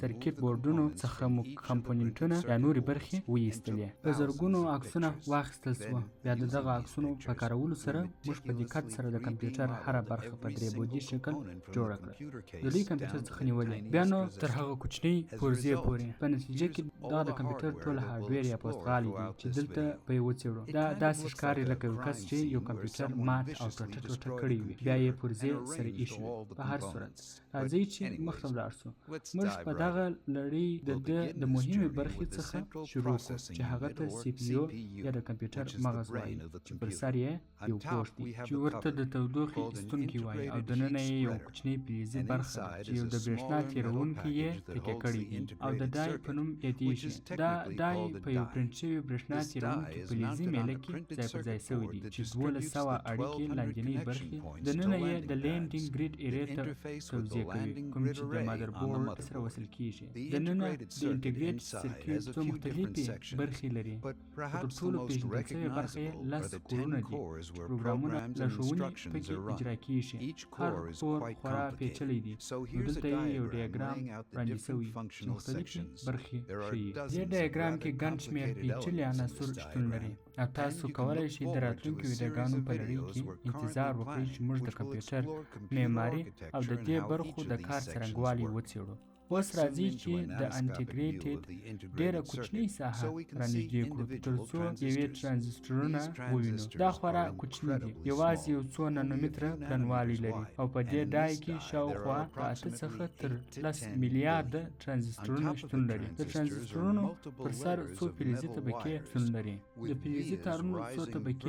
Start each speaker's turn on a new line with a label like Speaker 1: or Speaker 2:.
Speaker 1: سرکټ بورډونو څخه مو کمپوننټونه یا نورې برخې وایستلې. په زرګونو عکسونه واخیستل شوه. بیا د دغه عکسونو په کارولو سره موږ په دقت سره د کمپیوټر هره برخه په درې بعدي شکل جوړه کړه. د لوی کمپیوټر څخه نیولې بیا نو تر هغه کوچنۍ پرزې پورې. په نتیجه کې دا د کمپیوټر ټول هارډویر یا پوسټغالي دي چې دلته به یې وڅېړو. دا داسې ښکاري لکه یو کس چې یو کمپیوټر مات او ټوټه ټوټه کړی وي، بیا یې پرزې سره ایښي وي. په هر صورت راځئ چې مخته ولاړ شو. موږ په دغه لړۍ د مهمې برخې څخه شروع کړو چې هغه ته سی پی یو یا د کمپیوټر مغز وایي، چې پر سر یې یو پوښ دی چې ورته د تودوخې ایستونکی وایي، او دننه یې یو کوچنی فلزي برخه ده چې یو د برېښنا تېرونکی یې پکې کړی وي او د ډای په نوم یادېږي. دا ډای په یو پرنټ شوي برېښنا تېرونکي فلزي میله کې ځای پر ځای شوی دی چې 1200 اړیکې لاندنۍ برخې دننه یې د لینډینګ ګریډ ایریا ته توزیع کوي، کوم چې د مادربورډ سره وصل کیږي. دننه د انټیګریټ سرکټ څو مختلفې برخې لري. تر ټولو پیژندل شوې برخه یې 10 کورونه دي چې پروګرامونه لارښوونې پکې اجرا کیږي. هر کور خورا پیچلی دی. نو دلته یو ډایګرام وړاندې شوی چې مختلفې برخې ښیي. دې ډایګرام کې ګڼ شمېر پیچلي عناصر شتون لري او تاسو کولی شئ د راتلونکو ویډیوګانو په لړۍ کې انتظار وکړئ چې موږ د کمپیوټر معماري او د دې برخو د کار څرنګوالی وڅېړو. اوس راځئ چې د انټیګریټډ ډېره کوچنۍ ساحه رانږدې کړو تر څو یوې ټرانزسټرونه ووینو. دا خورا کوچني دي، یوازې یو څو نانومتره پلنوالی لري او په دې ډای کې شاوخوا له 8 څخه تر 10 میلیارده ټرانزسټرونه شتون لري. د ټرانزسټرونو پر سر څو فلزي طبقې شتون لري. د فلزي تارونو څو طبقې